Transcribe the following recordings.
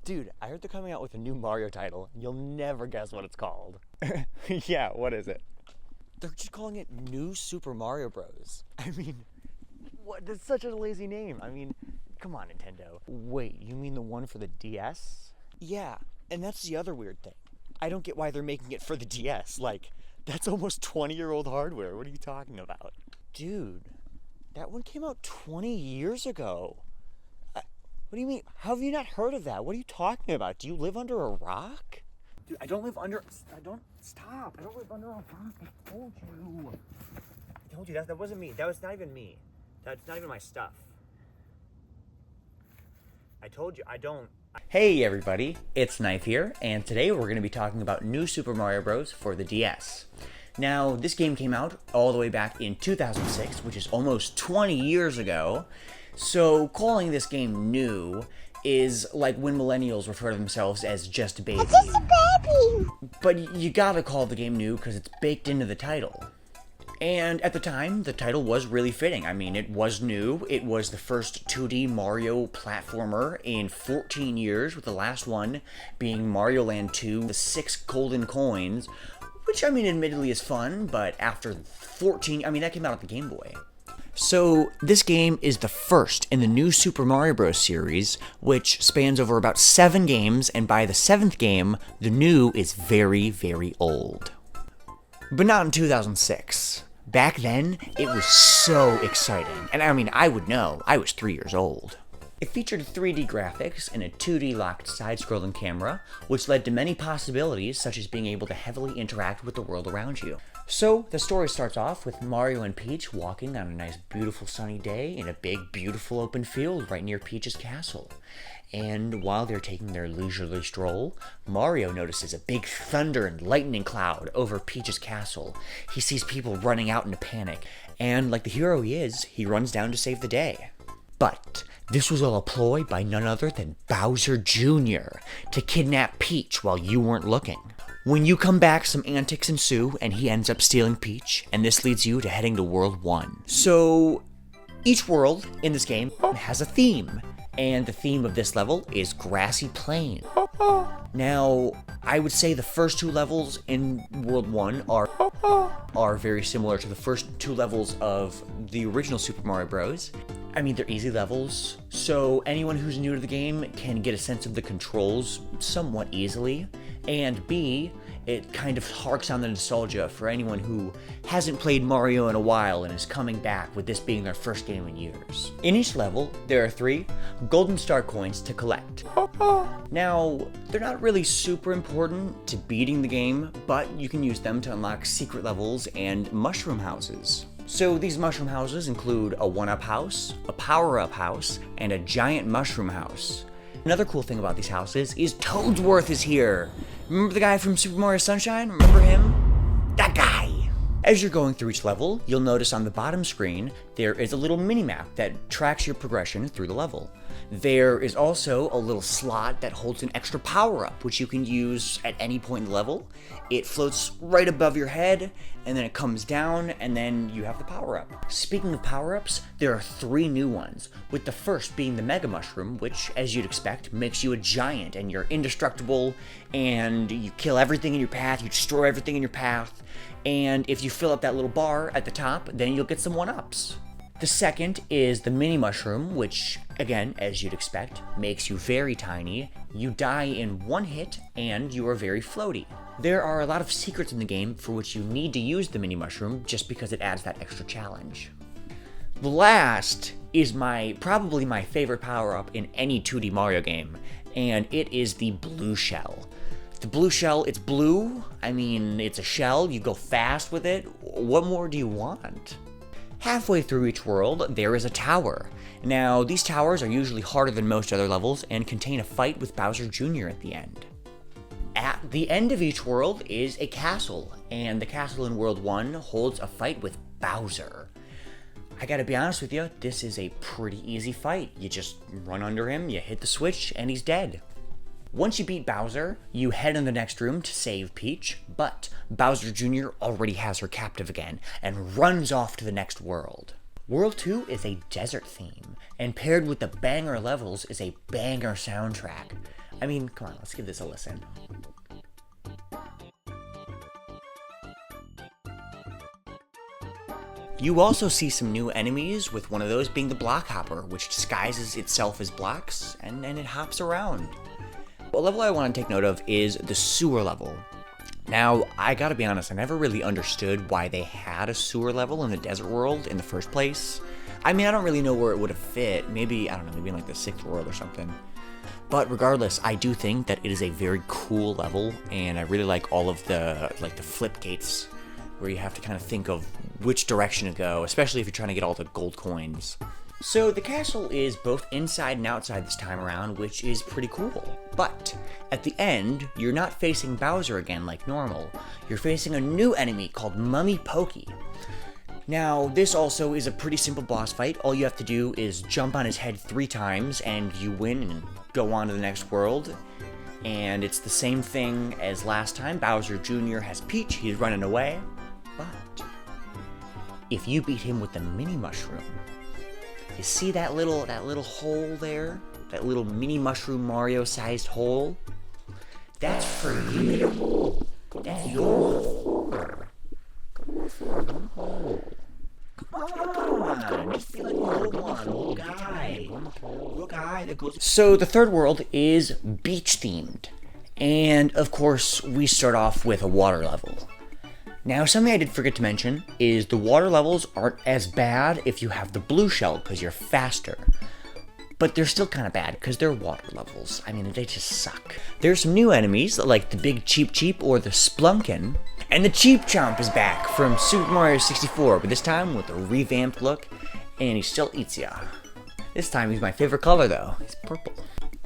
Dude, I heard they're coming out with a new Mario title. You'll never guess what it's called. Yeah, what is it? They're just calling it New Super Mario Bros. I mean, what? That's such a lazy name. I mean, come on, Nintendo. Wait, you mean the one for the DS? Yeah, and that's the other weird thing. I don't get why they're making it for the DS. Like, that's almost 20-year-old hardware. What are you talking about? Dude, that one came out 20 years ago. What do you mean? How have you not heard of that? What are you talking about? Do you live under a rock? Dude, I don't live under... Stop. I don't live under a rock. I told you. That wasn't me. That was not even me. That's not even my stuff. I told you, I don't... Hey everybody, it's Knife here, and today we're going to be talking about New Super Mario Bros. For the DS. Now, this game came out all the way back in 2006, which is almost 20 years ago. So, calling this game new is like when millennials refer to themselves as just a baby. It's just a baby! But you gotta call the game new because it's baked into the title. And at the time, the title was really fitting. I mean, it was new. It was the first 2D Mario platformer in 14 years, with the last one being Mario Land 2, the 6 golden coins, which, I mean, admittedly is fun, but after 14, I mean, that came out on the Game Boy. So, this game is the first in the new Super Mario Bros. Series, which spans over about 7 games, and by the 7th game, the new is very, very old. But not in 2006. Back then, it was so exciting. And I mean, I would know. I was 3 years old. It featured 3D graphics and a 2D locked side-scrolling camera, which led to many possibilities, such as being able to heavily interact with the world around you. So, the story starts off with Mario and Peach walking on a nice, beautiful sunny day in a big, beautiful open field right near Peach's castle. And while they're taking their leisurely stroll, Mario notices a big thunder and lightning cloud over Peach's castle. He sees people running out in a panic, and like the hero he is, he runs down to save the day. But this was all a ploy by none other than Bowser Jr. to kidnap Peach while you weren't looking. When you come back, some antics ensue, and he ends up stealing Peach, and this leads you to heading to World 1. So, each world in this game has a theme, and the theme of this level is Grassy Plain. Now, I would say the first 2 levels in World 1 are very similar to the first 2 levels of the original Super Mario Bros. I mean, they're easy levels, so anyone who's new to the game can get a sense of the controls somewhat easily. And B, it kind of harks on the nostalgia for anyone who hasn't played Mario in a while and is coming back with this being their first game in years. In each level, there are 3 golden star coins to collect. Now, they're not really super important to beating the game, but you can use them to unlock secret levels and mushroom houses. So these mushroom houses include a 1-up house, a power-up house, and a giant mushroom house. Another cool thing about these houses is Toadsworth is here. Remember the guy from Super Mario Sunshine? Remember him? That guy! As you're going through each level, you'll notice on the bottom screen, there is a little mini-map that tracks your progression through the level. There is also a little slot that holds an extra power-up, which you can use at any point in the level. It floats right above your head, and then it comes down, and then you have the power-up. Speaking of power-ups, there are 3 new ones, with the first being the Mega Mushroom, which, as you'd expect, makes you a giant, and you're indestructible, and you kill everything in your path, you destroy everything in your path, and if you fill up that little bar at the top, then you'll get some 1-ups. The second is the Mini Mushroom, which, again, as you'd expect, makes you very tiny. You die in 1 hit, and you are very floaty. There are a lot of secrets in the game for which you need to use the Mini Mushroom just because it adds that extra challenge. The last is probably my favorite power-up in any 2D Mario game, and it is the Blue Shell. The blue shell, it's blue. I mean, it's a shell. You go fast with it. What more do you want? Halfway through each world, there is a tower. Now, these towers are usually harder than most other levels and contain a fight with Bowser Jr. at the end. At the end of each world is a castle, and the castle in World 1 holds a fight with Bowser. I gotta be honest with you, this is a pretty easy fight. You just run under him, you hit the switch, and he's dead. Once you beat Bowser, you head in the next room to save Peach, but Bowser Jr. already has her captive again and runs off to the next world. World 2 is a desert theme, and paired with the banger levels is a banger soundtrack. I mean, come on, let's give this a listen. You also see some new enemies, with one of those being the block hopper, which disguises itself as blocks, and it hops around. A level I want to take note of is the sewer level. Now, I gotta be honest, I never really understood why they had a sewer level in the desert world in the first place. I mean, I don't really know where it would have fit. Maybe, I don't know, maybe in like the 6th world or something. But regardless, I do think that it is a very cool level, and I really like all of the flip gates, where you have to kind of think of which direction to go, especially if you're trying to get all the gold coins. So the castle is both inside and outside this time around, which is pretty cool. But at the end, you're not facing Bowser again like normal. You're facing a new enemy called Mummy Pokey. Now, this also is a pretty simple boss fight. All you have to do is jump on his head 3 times, and you win and go on to the next world. And it's the same thing as last time. Bowser Jr. has Peach, he's running away. But if you beat him with the mini mushroom, you see that little hole there? That little mini mushroom Mario-sized hole? That's for you. That's your hole. Come on, just feel like a little guy. Little guy that goes. So the third world is beach themed. And of course, we start off with a water level. Now, something I did forget to mention is the water levels aren't as bad if you have the blue shell, because you're faster. But they're still kind of bad, because they're water levels. I mean, they just suck. There's some new enemies, like the Big Cheep Cheep or the Splunkin. And the Cheep Chomp is back from Super Mario 64, but this time with a revamped look, and he still eats ya. This time he's my favorite color, though. He's purple.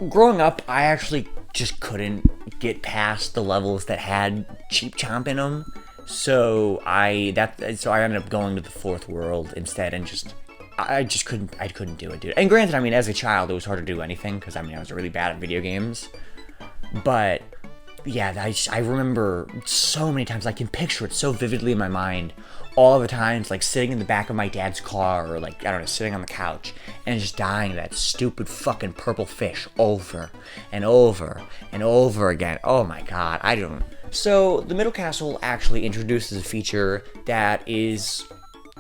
Growing up, I actually just couldn't get past the levels that had Cheep Chomp in them. So I ended up going to the 4th world instead, and I couldn't do it, dude. And granted, I mean, as a child, it was hard to do anything, because I mean, I was really bad at video games. But yeah, I remember so many times, I can picture it so vividly in my mind, all the times, like sitting in the back of my dad's car, or like, I don't know, sitting on the couch, and just dying to that stupid fucking purple fish over and over and over again. Oh my god, So, the Middle Castle actually introduces a feature that is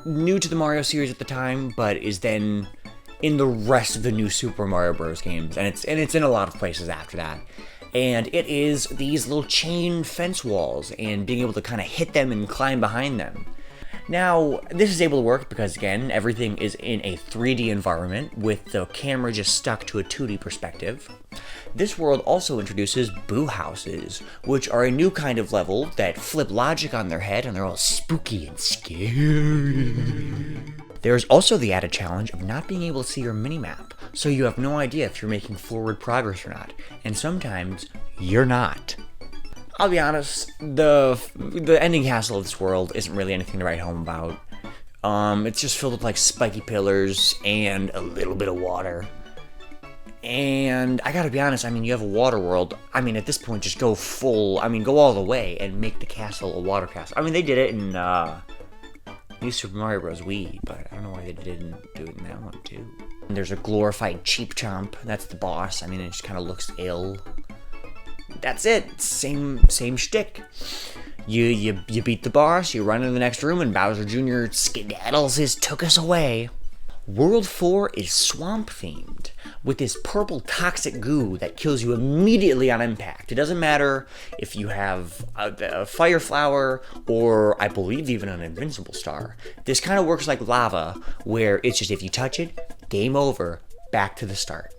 new to the Mario series at the time, but is then in the rest of the new Super Mario Bros. Games, and it's in a lot of places after that. And it is these little chain fence walls, and being able to kind of hit them and climb behind them. Now, this is able to work because, again, everything is in a 3D environment with the camera just stuck to a 2D perspective. This world also introduces boo houses, which are a new kind of level that flip logic on their head, and they're all spooky and scary. There's also the added challenge of not being able to see your minimap, so you have no idea if you're making forward progress or not, and sometimes you're not. I'll be honest, the ending castle of this world isn't really anything to write home about. It's just filled with like spiky pillars and a little bit of water. And I gotta be honest, I mean, you have a water world. I mean, at this point, just go all the way and make the castle a water castle. I mean, they did it in New Super Mario Bros. Wii, but I don't know why they didn't do it in that one too. And there's a glorified Cheep Chomp. That's the boss. I mean, it just kind of looks ill. That's it. Same shtick. You beat the boss, you run into the next room, and Bowser Jr. skedaddles his took us away. World 4 is swamp themed, with this purple toxic goo that kills you immediately on impact. It doesn't matter if you have a fire flower, or I believe even an invincible star. This kind of works like lava, where it's just if you touch it, game over, back to the start.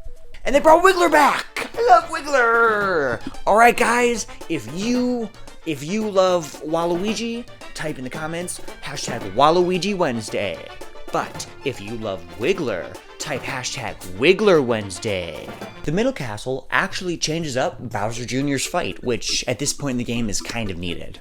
And they brought Wiggler back! I love Wiggler! Alright guys, if you love Waluigi, type in the comments, hashtag Waluigi Wednesday. But if you love Wiggler, type hashtag Wiggler Wednesday. The Middle Castle actually changes up Bowser Jr.'s fight, which at this point in the game is kind of needed.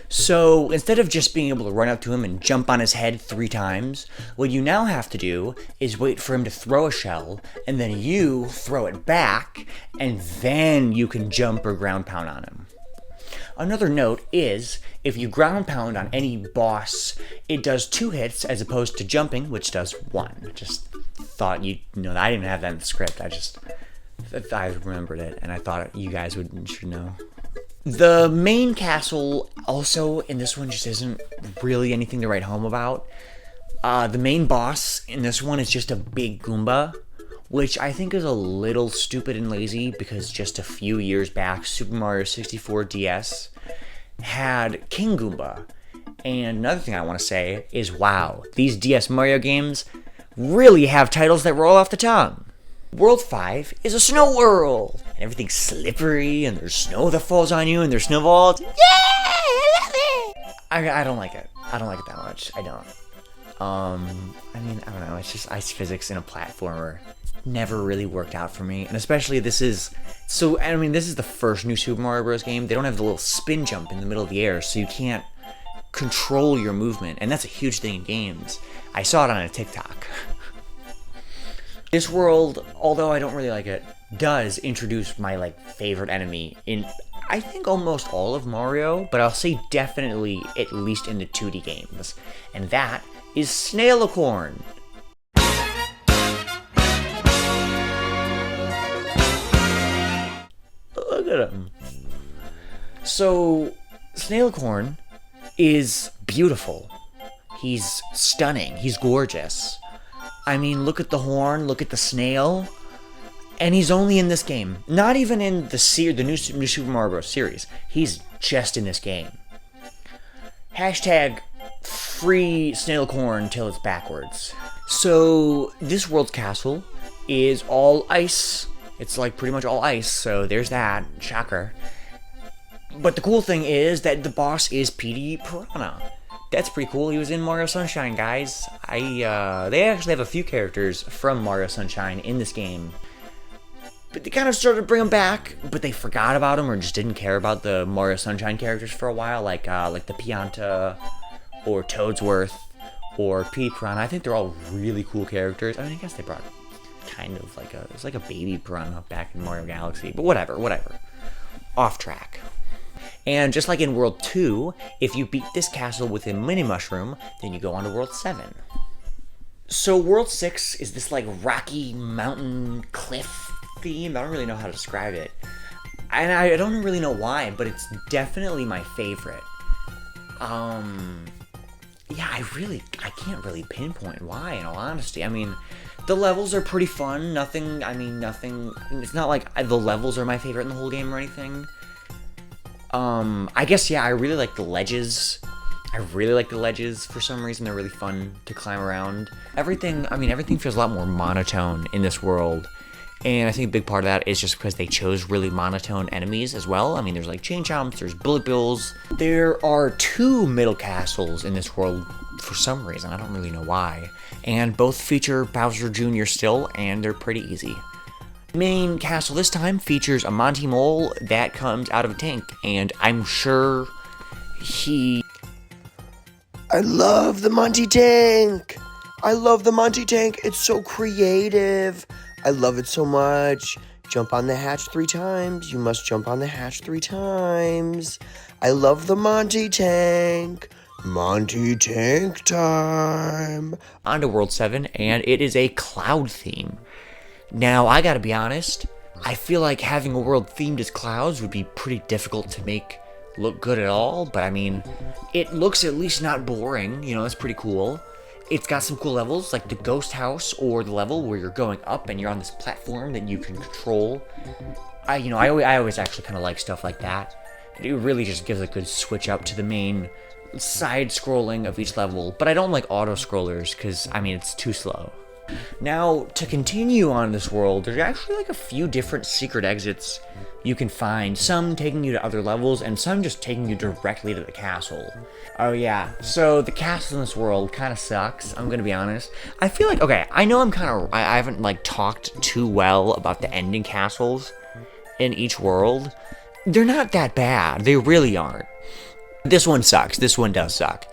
So instead of just being able to run up to him and jump on his head 3 times, what you now have to do is wait for him to throw a shell, and then you throw it back, and then you can jump or ground pound on him. Another note is, if you ground pound on any boss, it does 2 hits as opposed to jumping, which does 1. Just thought I didn't have that in the script. I just I remembered it, and I thought you guys should know. The main castle, also, in this one, just isn't really anything to write home about. The main boss in this one is just a big Goomba, which I think is a little stupid and lazy, because just a few years back, Super Mario 64 DS had King Goomba. And another thing I want to say is, wow, these DS Mario games really have titles that roll off the tongue. World 5 is a snow world, and everything's slippery, and there's snow that falls on you, and there's snowballs. Yeah, I love it! I don't like it. I don't like it that much. I don't. I mean, I don't know, it's just ice physics in a platformer. Never really worked out for me, and especially this is the first new Super Mario Bros. Game. They don't have the little spin jump in the middle of the air, so you can't control your movement, and that's a huge thing in games. I saw it on a TikTok. This world, although I don't really like it, does introduce my favorite enemy in, I think, almost all of Mario, but I'll say definitely at least in the 2D games, and that is Snailicorn. Look at him. So, Snailicorn is beautiful. He's stunning. He's gorgeous. I mean, look at the horn, look at the snail. And he's only in this game. Not even in the new Super Mario Bros. Series. He's just in this game. Hashtag free Snailicorn till it's backwards. So, this world's castle is all ice. It's pretty much all ice, so there's that. Shocker. But the cool thing is that the boss is Petey Piranha. That's pretty cool. He was in Mario Sunshine, guys. They actually have a few characters from Mario Sunshine in this game. But they kind of started to bring him back, but they forgot about him or just didn't care about the Mario Sunshine characters for a while, like the Pianta or Toadsworth or Petey Piranha. I think they're all really cool characters. I mean, I guess they brought kind of it's like a baby piranha back in Mario Galaxy, but whatever. Off track. And just like in World 2, if you beat this castle with a mini mushroom, then you go on to World 7. So World 6 is this rocky mountain cliff theme. I don't really know how to describe it. And I don't really know why, but it's definitely my favorite. Yeah, I can't really pinpoint why, in all honesty. I mean, the levels are pretty fun. It's not like the levels are my favorite in the whole game or anything. I guess, yeah, I really like the ledges. For some reason. They're really fun to climb around. Everything feels a lot more monotone in this world. And I think a big part of that is just because they chose really monotone enemies as well. I mean, there's chain chomps, there's bullet bills. There are 2 middle castles in this world for some reason. I don't really know why. And both feature Bowser Jr. still, and they're pretty easy. Main castle this time features a Monty Mole that comes out of a tank, and I'm sure I love the Monty Tank! It's so creative! I love it so much. Jump on the hatch 3 times. You must jump on the hatch 3 times. I love the Monty Tank. Monty Tank time! On to World 7, and it is a cloud theme. Now, I gotta be honest, I feel like having a world themed as clouds would be pretty difficult to make look good at all, but I mean, it looks at least not boring, that's pretty cool. It's got some cool levels, like the ghost house, or the level where you're going up and you're on this platform that you can control. I always actually kind of like stuff like that. It really just gives a good switch up to the main side-scrolling of each level, but I don't like auto-scrollers, because, it's too slow. Now, to continue on this world, there's actually a few different secret exits you can find, some taking you to other levels, and some just taking you directly to the castle. Oh yeah, so the castle in this world kind of sucks, I'm gonna be honest. I feel I know I haven't talked too well about the ending castles in each world. They're not that bad, they really aren't. This one sucks, this one does suck.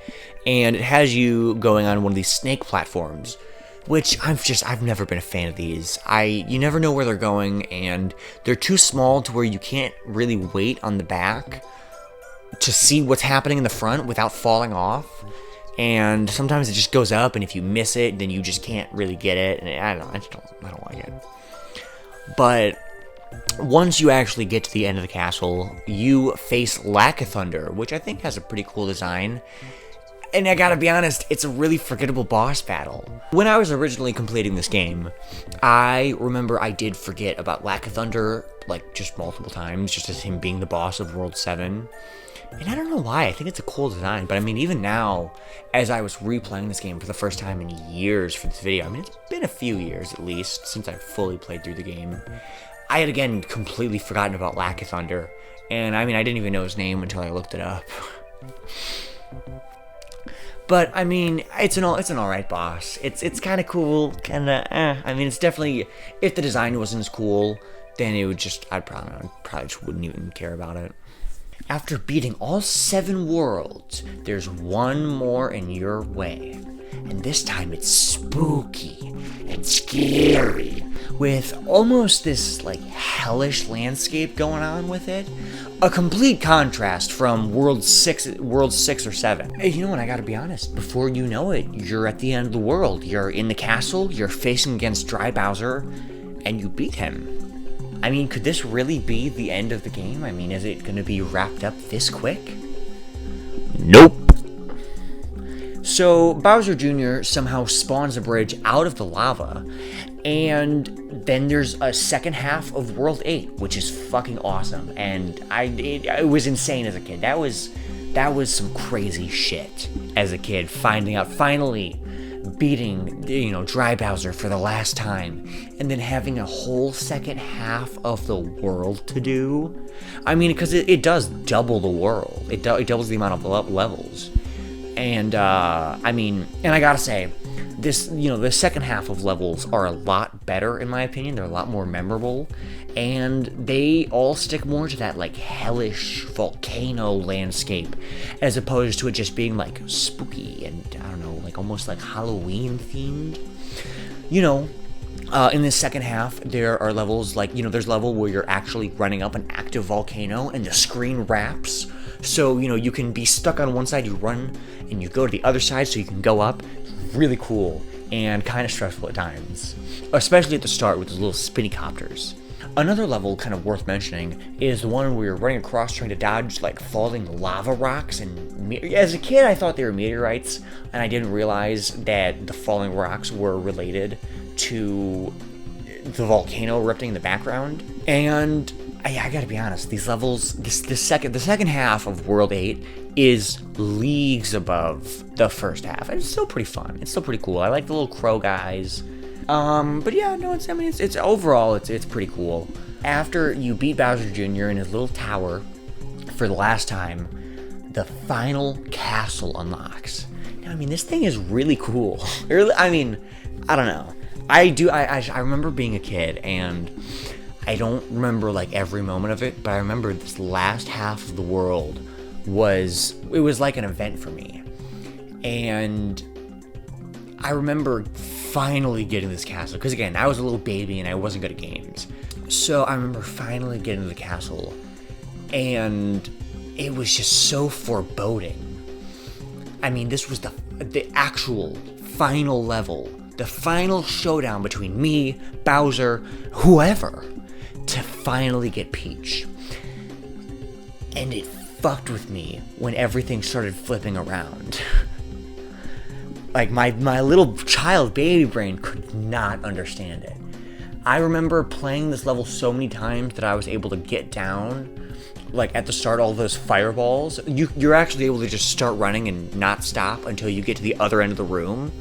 And it has you going on one of these snake platforms, which I've never been a fan of these. You never know where they're going, and they're too small to where you can't really wait on the back to see what's happening in the front without falling off. And sometimes it just goes up, and if you miss it, then you just can't really get it, and I don't like it. But once you actually get to the end of the castle, you face Lack of Thunder, which I think has a pretty cool design. And I gotta be honest, it's a really forgettable boss battle. When I was originally completing this game, I remember I did forget about Lack of Thunder, like, just multiple times, just as him being the boss of World 7. And I don't know why, I think it's a cool design, but I mean, even now, as I was replaying this game for the first time in years for this video, I mean, it's been a few years at least since I've fully played through the game, I had again completely forgotten about Lack of Thunder, and I mean, I didn't even know his name until I looked it up. But I mean, it's an alright boss. It's kind of cool, kind of. I mean, it's definitely, if the design wasn't as cool, then it would just I probably just wouldn't even care about it. After beating all 7 worlds, there's one more in your way. And this time it's spooky and scary, with almost this, like, hellish landscape going on with it. A complete contrast from World 6 or 7. Hey, you know what, I gotta be honest, before you know it, you're at the end of the world. You're in the castle, you're facing against Dry Bowser, and you beat him. I mean, could this really be the end of the game? I mean, is it going to be wrapped up this quick? Nope. So, Bowser Jr. somehow spawns a bridge out of the lava, and then there's a second half of World 8, which is fucking awesome, and it was insane as a kid. That was some crazy shit as a kid, finally beating, you know, Dry Bowser for the last time, and then having a whole second half of the world to do. I mean, because it does double the world. It doubles the amount of levels. And, I mean, and I gotta say, this, you know, the second half of levels are a lot better, in my opinion. They're a lot more memorable, and they all stick more to that, like, hellish volcano landscape, as opposed to it just being, like, spooky and, I don't know, like, almost like Halloween themed. You know, in this second half, there are levels, like, you know, there's a level where you're actually running up an active volcano, and the screen wraps, so, you know, you can be stuck on one side, you run, and you go to the other side so you can go up. Really cool, and kind of stressful at times, especially at the start with those little spinny copters. Another level kind of worth mentioning is the one where you're running across trying to dodge, like, falling lava rocks, and as a kid I thought they were meteorites, and I didn't realize that the falling rocks were related to the volcano erupting in the background. And I gotta be honest, these levels, the second half of World 8 is leagues above the first half. And it's still pretty fun. It's still pretty cool. I like the little crow guys. But yeah, no, it's overall, it's pretty cool. After you beat Bowser Jr. in his little tower for the last time, the final castle unlocks. Now, I mean, this thing is really cool. I mean, I don't know. I remember being a kid, and I don't remember, like, every moment of it, but I remember this last half of the world was like an event for me. And I remember finally getting this castle, because again, I was a little baby and I wasn't good at games. So I remember finally getting to the castle, and it was just so foreboding. I mean, this was the actual final level, the final showdown between me, Bowser, whoever, to finally get Peach. And it fucked with me when everything started flipping around. Like, my little child baby brain could not understand it. I remember playing this level so many times that I was able to get down, like, at the start, all those fireballs. You're actually able to just start running and not stop until you get to the other end of the room.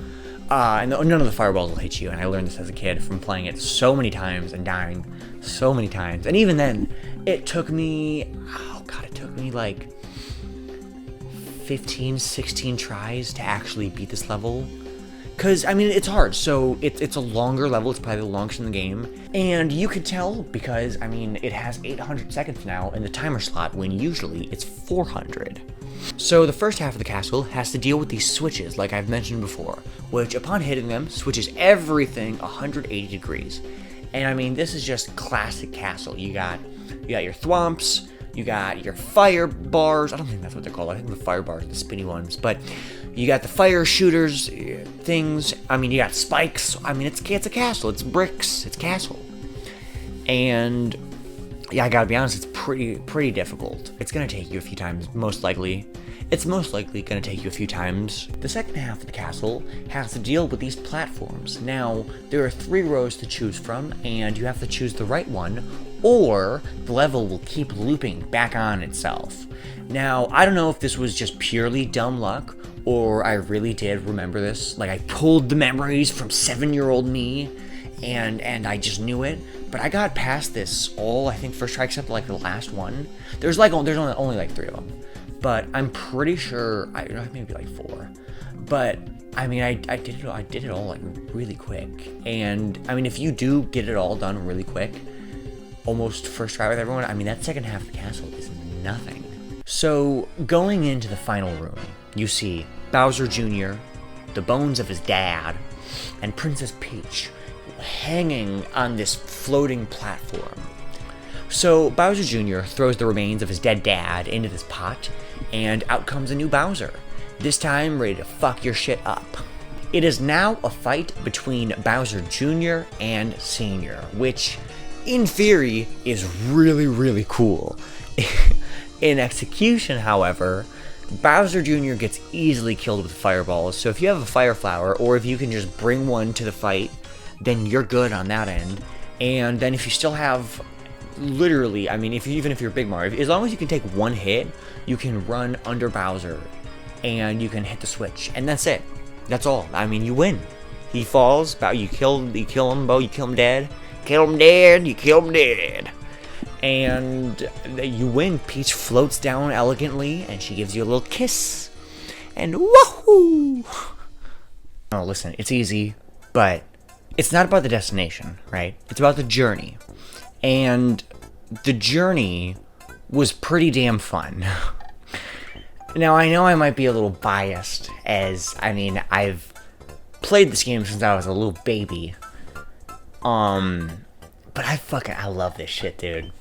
And none of the fireballs will hit you, and I learned this as a kid from playing it so many times and dying so many times. And even then, it took me like 15, 16 tries to actually beat this level. Because, I mean, it's hard, so it's a longer level, it's probably the longest in the game. And you could tell because, I mean, it has 800 seconds now in the timer slot when usually it's 400. So the first half of the castle has to deal with these switches, like I've mentioned before, which upon hitting them, switches everything 180 degrees. And I mean, this is just classic castle. You got your thwomps, you got your fire bars. I don't think that's what they're called. I think the fire bars are the spinny ones. But you got the fire shooters things. I mean, you got spikes. I mean, it's a castle. It's bricks. It's castle. And Yeah, I gotta be honest, it's pretty difficult. It's gonna take you a few times, most likely. It's most likely gonna take you a few times. The second half of the castle has to deal with these platforms. Now, there are 3 rows to choose from, and you have to choose the right one, or the level will keep looping back on itself. Now, I don't know if this was just purely dumb luck, or I really did remember this. Like, I pulled the memories from 7-year-old me, and I just knew it. But I got past this all, I think, first try, except like the last one. There's only like 3 of them. But I'm pretty sure, maybe like 4. But I mean, I did it all like really quick. And I mean, if you do get it all done really quick, almost first try with everyone, I mean, that second half of the castle is nothing. So going into the final room, you see Bowser Jr., the bones of his dad, and Princess Peach hanging on this floating platform. So Bowser Jr. throws the remains of his dead dad into this pot, and out comes a new Bowser, this time ready to fuck your shit up. It is now a fight between Bowser Jr. and Sr., which, in theory, is really cool. In execution, however, Bowser Jr. gets easily killed with fireballs, so if you have a fire flower, or if you can just bring one to the fight, then you're good on that end. And then if you still have, literally, I mean, even if you're Big Mario, as long as you can take one hit, you can run under Bowser, and you can hit the switch, and that's it. That's all. I mean, you win. He falls, you kill him, you kill him dead, you kill him dead. And you win. Peach floats down elegantly, and she gives you a little kiss, and woohoo! Oh, listen, it's easy, but it's not about the destination, right? It's about the journey. And the journey was pretty damn fun. Now, I know I might be a little biased, as, I mean, I've played this game since I was a little baby. But I love this shit, dude.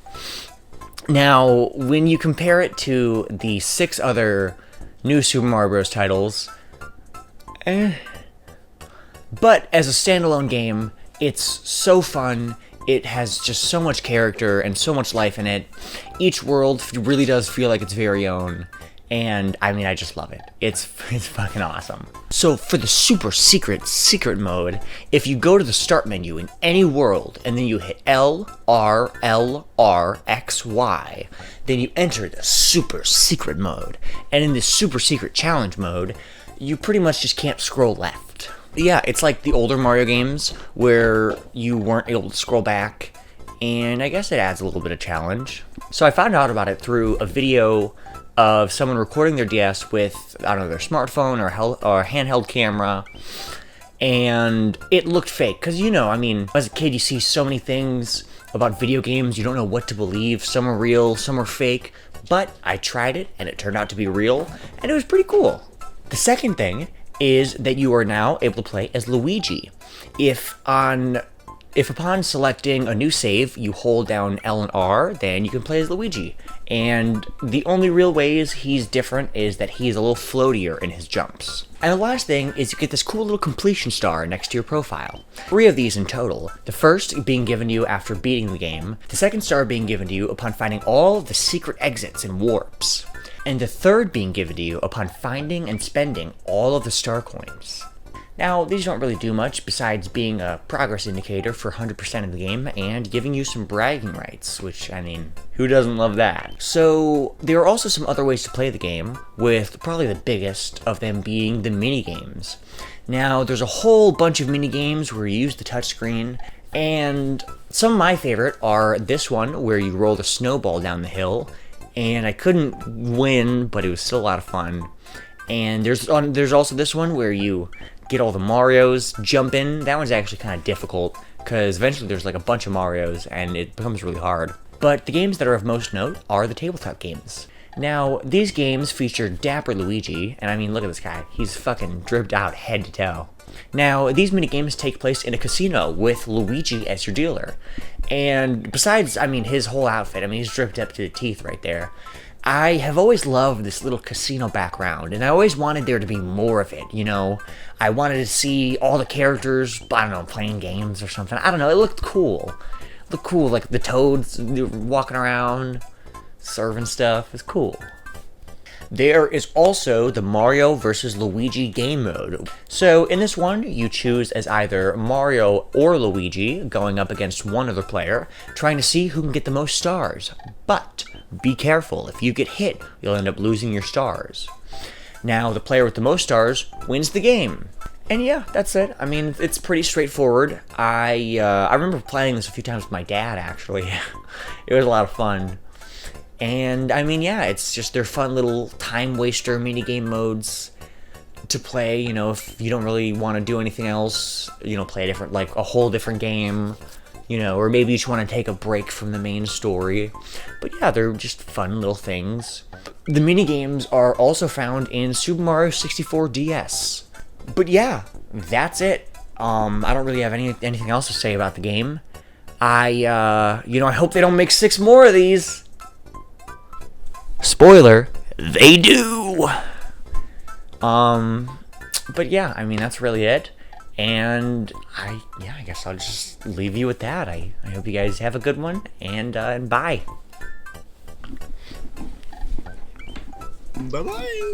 Now, when you compare it to the 6 other new Super Mario Bros. Titles, but as a standalone game, it's so fun. It has just so much character and so much life in it. Each world really does feel like its very own. And, I mean, I just love it. It's fucking awesome. So, for the super secret mode, if you go to the start menu in any world, and then you hit L, R, L, R, X, Y, then you enter the super secret mode. And in this super secret challenge mode, you pretty much just can't scroll left. Yeah, it's like the older Mario games, where you weren't able to scroll back, and I guess it adds a little bit of challenge. So I found out about it through a video of someone recording their DS with, I don't know, their smartphone or handheld camera, and it looked fake. Because, you know, I mean, as a kid, you see so many things about video games, you don't know what to believe. Some are real, some are fake, but I tried it, and it turned out to be real, and it was pretty cool. The second thing is that you are now able to play as Luigi. If upon selecting a new save, you hold down L and R, then you can play as Luigi. And the only real ways he's different is that he's a little floatier in his jumps. And the last thing is you get this cool little completion star next to your profile. 3 of these in total. The first being given to you after beating the game, the second star being given to you upon finding all the secret exits and warps, and the third being given to you upon finding and spending all of the star coins. Now, these don't really do much besides being a progress indicator for 100% of the game and giving you some bragging rights, which, I mean, who doesn't love that? So, there are also some other ways to play the game, with probably the biggest of them being the mini-games. Now, there's a whole bunch of mini-games where you use the touchscreen, and some of my favorite are this one, where you roll the snowball down the hill, and I couldn't win, but it was still a lot of fun. And there's also this one where you get all the Marios, jump in. That one's actually kind of difficult, because eventually there's like a bunch of Marios, and it becomes really hard. But the games that are of most note are the tabletop games. Now, these games feature Dapper Luigi, and I mean, look at this guy. He's fucking dripped out head to toe. Now, these minigames take place in a casino with Luigi as your dealer. And besides, I mean, his whole outfit, I mean, he's dripped up to the teeth right there. I have always loved this little casino background, and I always wanted there to be more of it, you know? I wanted to see all the characters, I don't know, playing games or something. I don't know, it looked cool. look cool, like the toads walking around, serving stuff. It's cool. There is also the Mario vs. Luigi game mode. So in this one, you choose as either Mario or Luigi, going up against one other player, trying to see who can get the most stars. But be careful, if you get hit, you'll end up losing your stars. Now, the player with the most stars wins the game. And yeah, that's it. I mean, it's pretty straightforward. I remember playing this a few times with my dad, actually. It was a lot of fun. And, I mean, yeah, it's just they're fun little time waster minigame modes to play, you know, if you don't really want to do anything else, you know, play a different, like, a whole different game, you know, or maybe you just want to take a break from the main story. But yeah, they're just fun little things. The minigames are also found in Super Mario 64 DS. But yeah, that's it. I don't really have anything else to say about the game. I hope they don't make 6 more of these. Spoiler, they do! But yeah, I mean, that's really it. And I guess I'll just leave you with that. I hope you guys have a good one, and bye. Bye-bye.